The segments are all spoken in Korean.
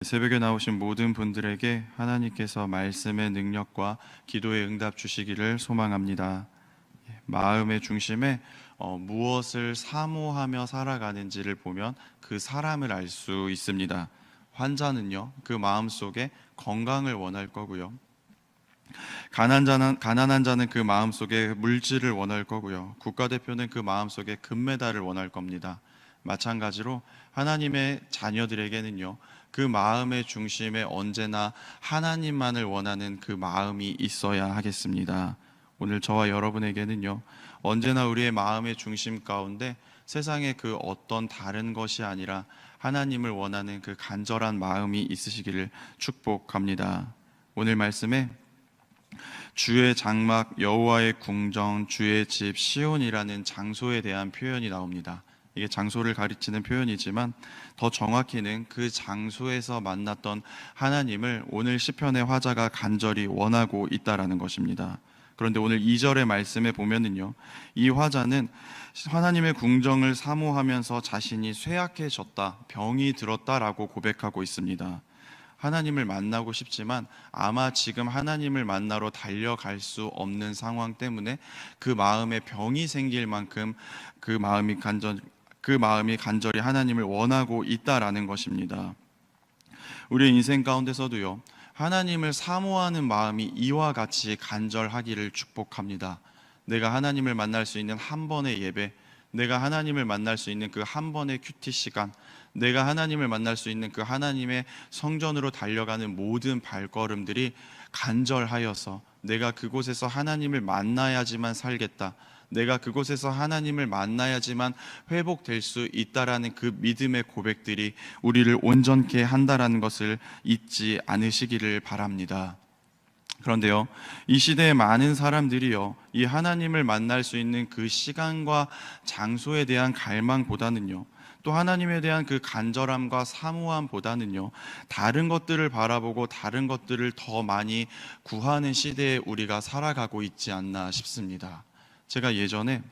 새벽에 나오신 모든 분들에게 하나님께서 말씀의 능력과 기도의 응답 주시기를 소망합니다. 마음의 중심에 무엇을 사모하며 살아가는지를 보면 그 사람을 알 수 있습니다. 환자는요, 그 마음속에 건강을 원할 거고요. 가난한 자는 그 마음속에 물질을 원할 거고요. 국가대표는 그 마음속에 금메달을 원할 겁니다. 마찬가지로 하나님의 자녀들에게는요, 그 마음의 중심에 언제나 하나님만을 원하는 그 마음이 있어야 하겠습니다. 오늘 저와 여러분에게는요, 언제나 우리의 마음의 중심 가운데 세상의 그 어떤 다른 것이 아니라 하나님을 원하는 그 간절한 마음이 있으시기를 축복합니다. 오늘 말씀에 주의 장막 여호와의 궁정 주의 집 시온이라는 장소에 대한 표현이 나옵니다. 이게 장소를 가리키는 표현이지만 더 정확히는 그 장소에서 만났던 하나님을 오늘 시편의 화자가 간절히 원하고 있다라는 것입니다. 그런데 오늘 2절의 말씀에 보면은요, 이 화자는 하나님의 궁정을 사모하면서 자신이 쇠약해졌다, 병이 들었다라고 고백하고 있습니다. 하나님을 만나고 싶지만 아마 지금 하나님을 만나러 달려갈 수 없는 상황 때문에 그 마음에 병이 생길 만큼 그 마음이 간절히 하나님을 원하고 있다라는 것입니다. 우리의 인생 가운데서도요, 하나님을 사모하는 마음이 이와 같이 간절하기를 축복합니다. 내가 하나님을 만날 수 있는 한 번의 예배, 내가 하나님을 만날 수 있는 그 한 번의 큐티 시간, 내가 하나님을 만날 수 있는 그 하나님의 성전으로 달려가는 모든 발걸음들이 간절하여서 내가 그곳에서 하나님을 만나야지만 살겠다, 내가 그곳에서 하나님을 만나야지만 회복될 수 있다라는 그 믿음의 고백들이 우리를 온전케 한다라는 것을 잊지 않으시기를 바랍니다. 그런데요, 이 시대의 많은 사람들이요, 이 하나님을 만날 수 있는 그 시간과 장소에 대한 갈망보다는요, 또 하나님에 대한 그 간절함과 사모함보다는요, 다른 것들을 바라보고 다른 것들을 더 많이 구하는 시대에 우리가 살아가고 있지 않나 싶습니다. 제가 예전에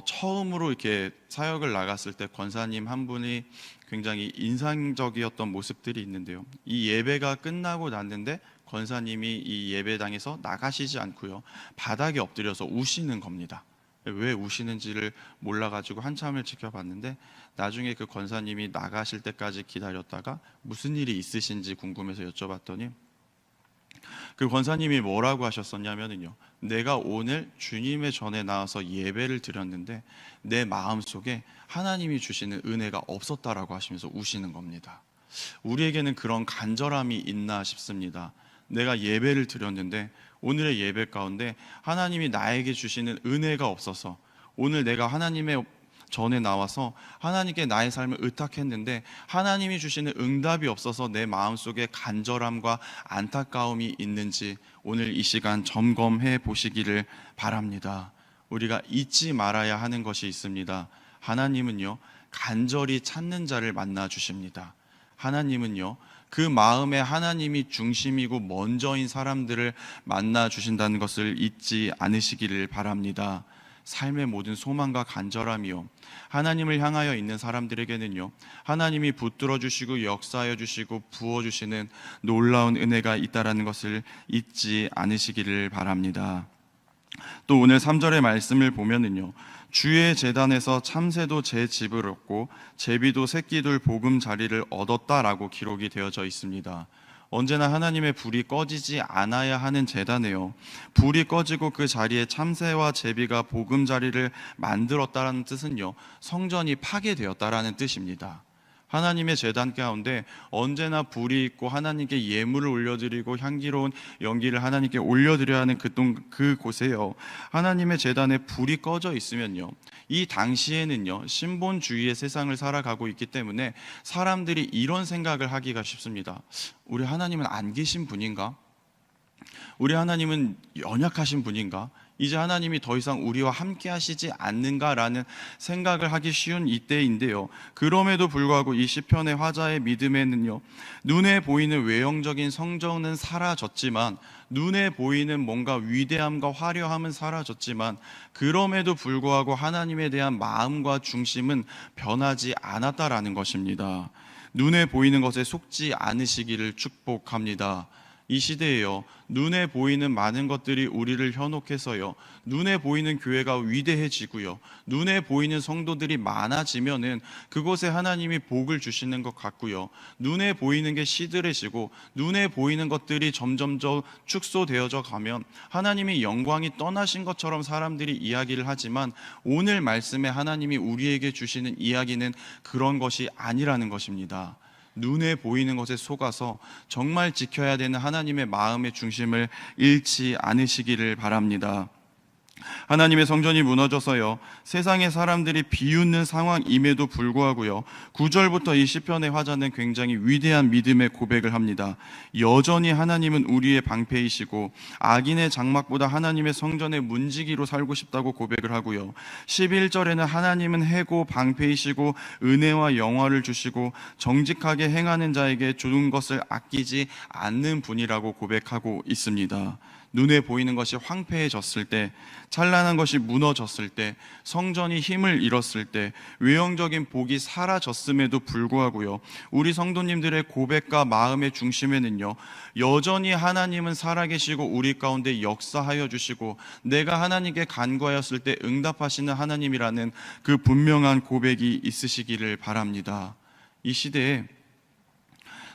처음으로 이렇게 사역을 나갔을 때 권사님 한 분이 굉장히 인상적이었던 모습들이 있는데요, 이 예배가 끝나고 났는데 권사님이 이 예배당에서 나가시지 않고요, 바닥에 엎드려서 우시는 겁니다. 왜 우시는지를 몰라가지고 한참을 지켜봤는데 나중에 그 권사님이 나가실 때까지 기다렸다가 무슨 일이 있으신지 궁금해서 여쭤봤더니 그 권사님이 뭐라고 하셨었냐면요, 내가 오늘 주님의 전에 나와서 예배를 드렸는데 내 마음속에 하나님이 주시는 은혜가 없었다라고 하시면서 우시는 겁니다. 우리에게는 그런 간절함이 있나 싶습니다. 내가 예배를 드렸는데 오늘의 예배 가운데 하나님이 나에게 주시는 은혜가 없어서, 오늘 내가 하나님의 전에 나와서 하나님께 나의 삶을 의탁했는데 하나님이 주시는 응답이 없어서 내 마음속에 간절함과 안타까움이 있는지 오늘 이 시간 점검해 보시기를 바랍니다. 우리가 잊지 말아야 하는 것이 있습니다. 하나님은요, 간절히 찾는 자를 만나 주십니다. 하나님은요, 그 마음에 하나님이 중심이고 먼저인 사람들을 만나 주신다는 것을 잊지 않으시기를 바랍니다. 삶의 모든 소망과 간절함이요, 하나님을 향하여 있는 사람들에게는요, 하나님이 붙들어 주시고 역사하여 주시고 부어 주시는 놀라운 은혜가 있다라는 것을 잊지 않으시기를 바랍니다. 또 오늘 3절의 말씀을 보면은요, 주의 제단에서 참새도 제 집을 얻고 제비도 새끼들 보금자리를 얻었다라고 기록이 되어져 있습니다. 언제나 하나님의 불이 꺼지지 않아야 하는 제단에요, 불이 꺼지고 그 자리에 참새와 제비가 보금자리를 만들었다라는 뜻은요, 성전이 파괴되었다라는 뜻입니다. 하나님의 제단 가운데 언제나 불이 있고 하나님께 예물을 올려드리고 향기로운 연기를 하나님께 올려드려야 하는 그곳에요, 하나님의 제단에 불이 꺼져 있으면요, 이 당시에는요, 신본주의의 세상을 살아가고 있기 때문에 사람들이 이런 생각을 하기가 쉽습니다. 우리 하나님은 안 계신 분인가? 우리 하나님은 연약하신 분인가? 이제 하나님이 더 이상 우리와 함께 하시지 않는가라는 생각을 하기 쉬운 이때인데요, 그럼에도 불구하고 이 시편의 화자의 믿음에는요, 눈에 보이는 외형적인 성전은 사라졌지만, 눈에 보이는 뭔가 위대함과 화려함은 사라졌지만, 그럼에도 불구하고 하나님에 대한 마음과 중심은 변하지 않았다라는 것입니다. 눈에 보이는 것에 속지 않으시기를 축복합니다. 이 시대에요, 눈에 보이는 많은 것들이 우리를 현혹해서요, 눈에 보이는 교회가 위대해지고요, 눈에 보이는 성도들이 많아지면은 그곳에 하나님이 복을 주시는 것 같고요, 눈에 보이는 게 시들해지고 눈에 보이는 것들이 점점점 축소되어져 가면 하나님의 영광이 떠나신 것처럼 사람들이 이야기를 하지만, 오늘 말씀에 하나님이 우리에게 주시는 이야기는 그런 것이 아니라는 것입니다. 눈에 보이는 것에 속아서 정말 지켜야 되는 하나님의 마음의 중심을 잃지 않으시기를 바랍니다. 하나님의 성전이 무너져서요, 세상의 사람들이 비웃는 상황임에도 불구하고요, 9절부터 이 시편의 화자는 굉장히 위대한 믿음의 고백을 합니다. 여전히 하나님은 우리의 방패이시고 악인의 장막보다 하나님의 성전의 문지기로 살고 싶다고 고백을 하고요, 11절에는 하나님은 해고 방패이시고 은혜와 영화를 주시고 정직하게 행하는 자에게 주는 것을 아끼지 않는 분이라고 고백하고 있습니다. 눈에 보이는 것이 황폐해졌을 때, 찬란한 것이 무너졌을 때, 성전이 힘을 잃었을 때, 외형적인 복이 사라졌음에도 불구하고요, 우리 성도님들의 고백과 마음의 중심에는요, 여전히 하나님은 살아계시고 우리 가운데 역사하여 주시고 내가 하나님께 간구하였을 때 응답하시는 하나님이라는 그 분명한 고백이 있으시기를 바랍니다. 이 시대에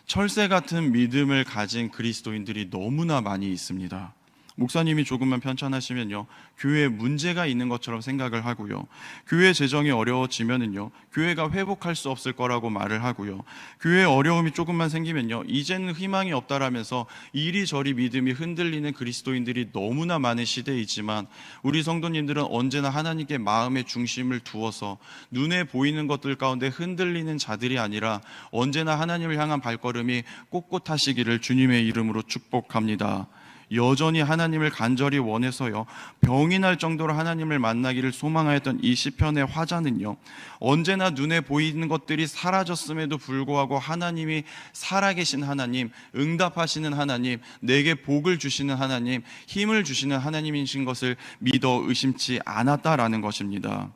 철새 같은 믿음을 가진 그리스도인들이 너무나 많이 있습니다. 목사님이 조금만 편찮으시면요, 교회에 문제가 있는 것처럼 생각을 하고요, 교회 재정이 어려워지면은요, 교회가 회복할 수 없을 거라고 말을 하고요, 교회에 어려움이 조금만 생기면요, 이제는 희망이 없다라면서 이리저리 믿음이 흔들리는 그리스도인들이 너무나 많은 시대이지만, 우리 성도님들은 언제나 하나님께 마음의 중심을 두어서 눈에 보이는 것들 가운데 흔들리는 자들이 아니라 언제나 하나님을 향한 발걸음이 꼿꼿하시기를 주님의 이름으로 축복합니다. 여전히 하나님을 간절히 원해서요, 병이 날 정도로 하나님을 만나기를 소망하였던 이 시편의 화자는요, 언제나 눈에 보이는 것들이 사라졌음에도 불구하고 하나님이 살아계신 하나님, 응답하시는 하나님, 내게 복을 주시는 하나님, 힘을 주시는 하나님이신 것을 믿어 의심치 않았다라는 것입니다.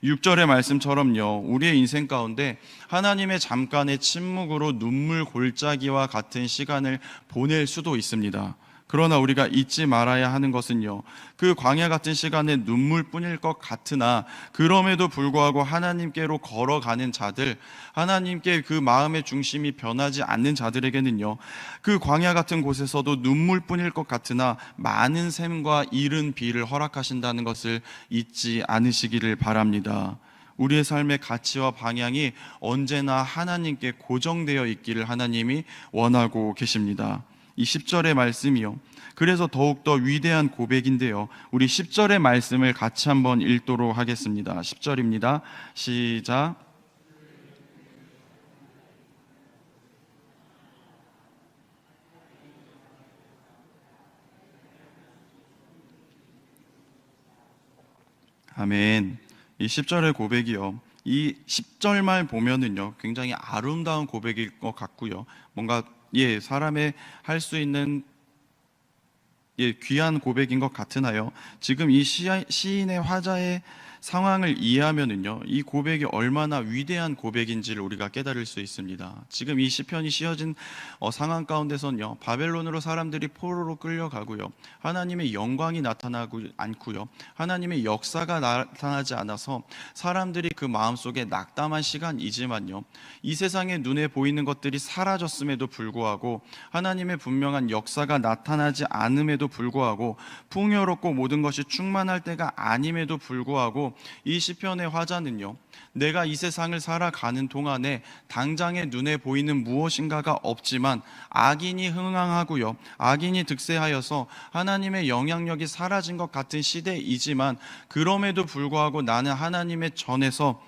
6절의 말씀처럼요, 우리의 인생 가운데 하나님의 잠깐의 침묵으로 눈물 골짜기와 같은 시간을 보낼 수도 있습니다. 그러나 우리가 잊지 말아야 하는 것은요, 그 광야 같은 시간에 눈물뿐일 것 같으나 그럼에도 불구하고 하나님께로 걸어가는 자들, 하나님께 그 마음의 중심이 변하지 않는 자들에게는요, 그 광야 같은 곳에서도 눈물뿐일 것 같으나 많은 샘과 이른 비를 허락하신다는 것을 잊지 않으시기를 바랍니다. 우리의 삶의 가치와 방향이 언제나 하나님께 고정되어 있기를 하나님이 원하고 계십니다. 이 10절의 말씀이요, 그래서 더욱더 위대한 고백인데요, 우리 10절의 말씀을 같이 한번 읽도록 하겠습니다. 10절입니다. 시작. 아멘. 이 10절의 고백이요, 이 10절만 보면은요, 굉장히 아름다운 고백일 것 같고요, 뭔가 사람의 할 수 있는 귀한 고백인 것 같으나요, 지금 이 시인의 화자의 상황을 이해하면은요, 이 고백이 얼마나 위대한 고백인지를 우리가 깨달을 수 있습니다. 지금 이 시편이 씌어진 상황 가운데선요, 바벨론으로 사람들이 포로로 끌려가고요, 하나님의 영광이 나타나지 않고요, 하나님의 역사가 나타나지 않아서 사람들이 그 마음속에 낙담한 시간이지만요, 이 세상에 눈에 보이는 것들이 사라졌음에도 불구하고 하나님의 분명한 역사가 나타나지 않음에도 불구하고 풍요롭고 모든 것이 충만할 때가 아님에도 불구하고 이 시편의 화자는요, 내가 이 세상을 살아가는 동안에 당장에 눈에 보이는 무엇인가가 없지만 악인이 흥황하고요, 악인이 득세하여서 하나님의 영향력이 사라진 것 같은 시대이지만 그럼에도 불구하고 나는 하나님의 전에서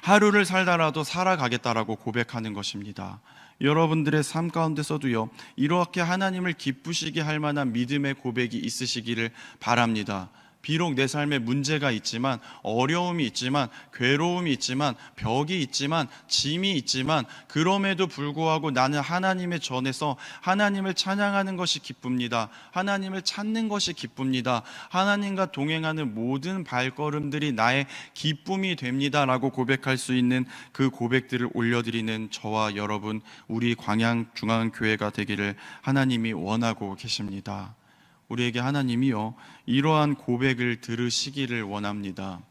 하루를 살다라도 살아가겠다라고 고백하는 것입니다. 여러분들의 삶 가운데서도요, 이렇게 하나님을 기쁘시게 할 만한 믿음의 고백이 있으시기를 바랍니다. 비록 내 삶에 문제가 있지만, 어려움이 있지만, 괴로움이 있지만, 벽이 있지만, 짐이 있지만, 그럼에도 불구하고 나는 하나님의 전에서 하나님을 찬양하는 것이 기쁩니다. 하나님을 찾는 것이 기쁩니다. 하나님과 동행하는 모든 발걸음들이 나의 기쁨이 됩니다 라고 고백할 수 있는 그 고백들을 올려드리는 저와 여러분, 우리 광양중앙교회가 되기를 하나님이 원하고 계십니다. 우리에게 하나님이요, 이러한 고백을 들으시기를 원합니다.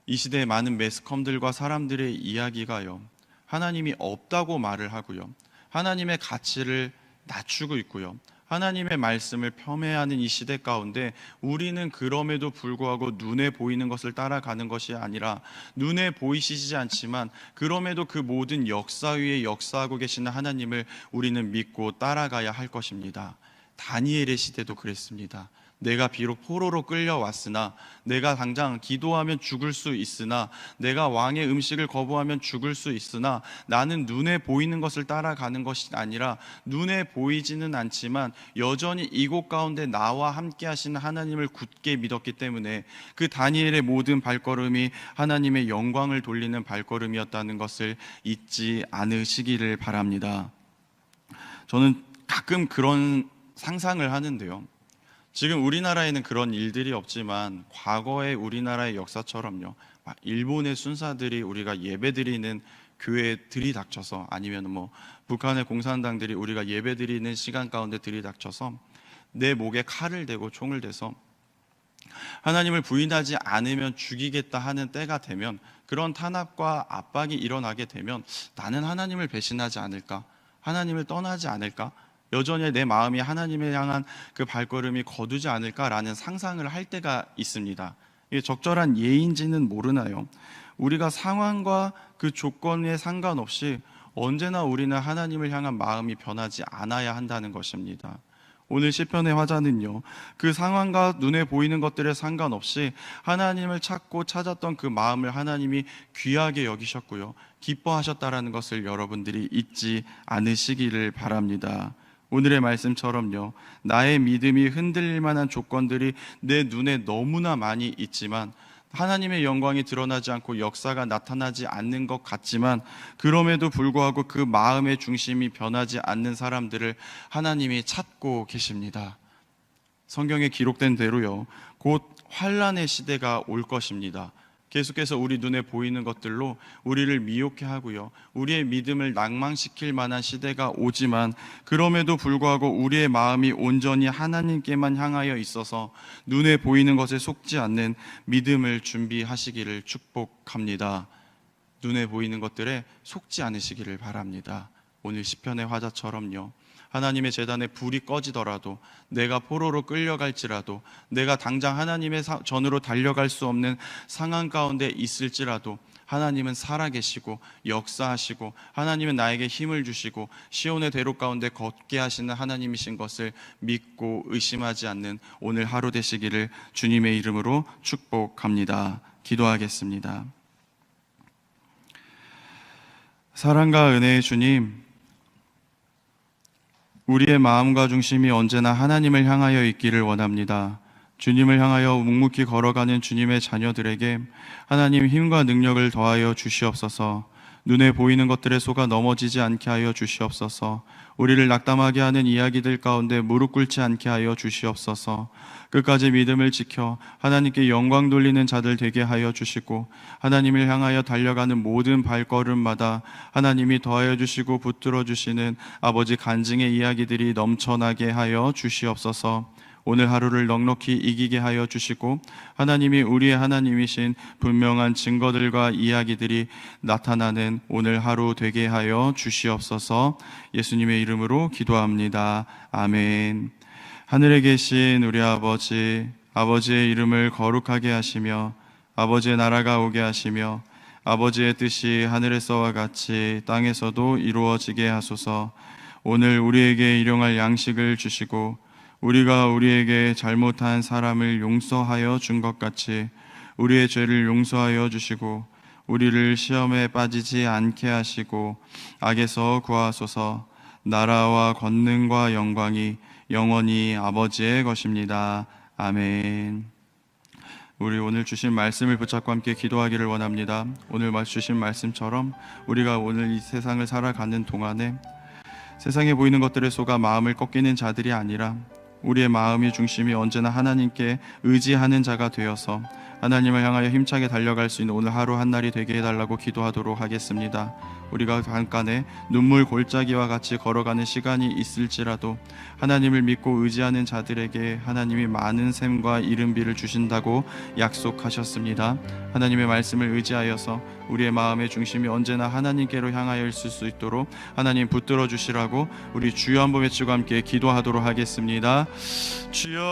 이 시대의 많은 매스컴들과 사람들의 이야기가요, 하나님이 없다고 말을 하고요, 하나님의 가치를 낮추고 있고요, 하나님의 말씀을 폄훼하는 이 시대 가운데 우리는 그럼에도 불구하고 눈에 보이는 것을 따라가는 것이 아니라, 눈에 보이시지 않지만 그럼에도 그 모든 역사 위에 역사하고 계시는 하나님을 우리는 믿고 따라가야 할 것입니다. 다니엘의 시대도 그랬습니다. 내가 비록 포로로 끌려왔으나, 내가 당장 기도하면 죽을 수 있으나, 내가 왕의 음식을 거부하면 죽을 수 있으나, 나는 눈에 보이는 것을 따라가는 것이 아니라 눈에 보이지는 않지만 여전히 이곳 가운데 나와 함께 하시는 하나님을 굳게 믿었기 때문에 그 다니엘의 모든 발걸음이 하나님의 영광을 돌리는 발걸음이었다는 것을 잊지 않으시기를 바랍니다. 저는 가끔 그런 상상을 하는데요, 지금 우리나라에는 그런 일들이 없지만 과거의 우리나라의 역사처럼요, 일본의 순사들이 우리가 예배드리는 교회에 들이닥쳐서, 아니면 북한의 공산당들이 우리가 예배드리는 시간 가운데 들이닥쳐서 내 목에 칼을 대고 총을 대서 하나님을 부인하지 않으면 죽이겠다 하는 때가 되면, 그런 탄압과 압박이 일어나게 되면 나는 하나님을 배신하지 않을까? 하나님을 떠나지 않을까? 여전히 내 마음이 하나님을 향한 그 발걸음이 거두지 않을까라는 상상을 할 때가 있습니다. 이게 적절한 예인지는 모르나요? 우리가 상황과 그 조건에 상관없이 언제나 우리는 하나님을 향한 마음이 변하지 않아야 한다는 것입니다. 오늘 시편의 화자는요, 그 상황과 눈에 보이는 것들에 상관없이 하나님을 찾고 찾았던 그 마음을 하나님이 귀하게 여기셨고요, 기뻐하셨다라는 것을 여러분들이 잊지 않으시기를 바랍니다. 오늘의 말씀처럼요, 나의 믿음이 흔들릴 만한 조건들이 내 눈에 너무나 많이 있지만, 하나님의 영광이 드러나지 않고 역사가 나타나지 않는 것 같지만, 그럼에도 불구하고 그 마음의 중심이 변하지 않는 사람들을 하나님이 찾고 계십니다. 성경에 기록된 대로요, 곧 환난의 시대가 올 것입니다. 계속해서 우리 눈에 보이는 것들로 우리를 미혹해 하고요, 우리의 믿음을 낭망시킬 만한 시대가 오지만, 그럼에도 불구하고 우리의 마음이 온전히 하나님께만 향하여 있어서 눈에 보이는 것에 속지 않는 믿음을 준비하시기를 축복합니다. 눈에 보이는 것들에 속지 않으시기를 바랍니다. 오늘 시편의 화자처럼요, 하나님의 제단에 불이 꺼지더라도, 내가 포로로 끌려갈지라도, 내가 당장 하나님의 전으로 달려갈 수 없는 상황 가운데 있을지라도 하나님은 살아계시고 역사하시고, 하나님은 나에게 힘을 주시고 시온의 대로 가운데 걷게 하시는 하나님이신 것을 믿고 의심하지 않는 오늘 하루 되시기를 주님의 이름으로 축복합니다. 기도하겠습니다. 사랑과 은혜의 주님, 우리의 마음과 중심이 언제나 하나님을 향하여 있기를 원합니다. 주님을 향하여 묵묵히 걸어가는 주님의 자녀들에게 하나님 힘과 능력을 더하여 주시옵소서. 눈에 보이는 것들에 속아 넘어지지 않게 하여 주시옵소서. 우리를 낙담하게 하는 이야기들 가운데 무릎 꿇지 않게 하여 주시옵소서. 끝까지 믿음을 지켜 하나님께 영광 돌리는 자들 되게 하여 주시고, 하나님을 향하여 달려가는 모든 발걸음마다 하나님이 더하여 주시고 붙들어 주시는 아버지 간증의 이야기들이 넘쳐나게 하여 주시옵소서. 오늘 하루를 넉넉히 이기게 하여 주시고, 하나님이 우리의 하나님이신 분명한 증거들과 이야기들이 나타나는 오늘 하루 되게 하여 주시옵소서. 예수님의 이름으로 기도합니다. 아멘. 하늘에 계신 우리 아버지, 아버지의 이름을 거룩하게 하시며 아버지의 나라가 오게 하시며 아버지의 뜻이 하늘에서와 같이 땅에서도 이루어지게 하소서. 오늘 우리에게 일용할 양식을 주시고, 우리가 우리에게 잘못한 사람을 용서하여 준 것 같이 우리의 죄를 용서하여 주시고, 우리를 시험에 빠지지 않게 하시고 악에서 구하소서. 나라와 권능과 영광이 영원히 아버지의 것입니다. 아멘. 우리 오늘 주신 말씀을 붙잡고 함께 기도하기를 원합니다. 오늘 주신 말씀처럼 우리가 오늘 이 세상을 살아가는 동안에 세상에 보이는 것들에 속아 마음을 꺾이는 자들이 아니라 우리의 마음의 중심이 언제나 하나님께 의지하는 자가 되어서 하나님을 향하여 힘차게 달려갈 수 있는 오늘 하루 한 날이 되게 해달라고 기도하도록 하겠습니다. 우리가 잠깐의 눈물 골짜기와 같이 걸어가는 시간이 있을지라도 하나님을 믿고 의지하는 자들에게 하나님이 많은 샘과 이른비를 주신다고 약속하셨습니다. 하나님의 말씀을 의지하여서 우리의 마음의 중심이 언제나 하나님께로 향하여 있을 수 있도록 하나님 붙들어 주시라고 우리 주여 한번 외치고 함께 기도하도록 하겠습니다. 주여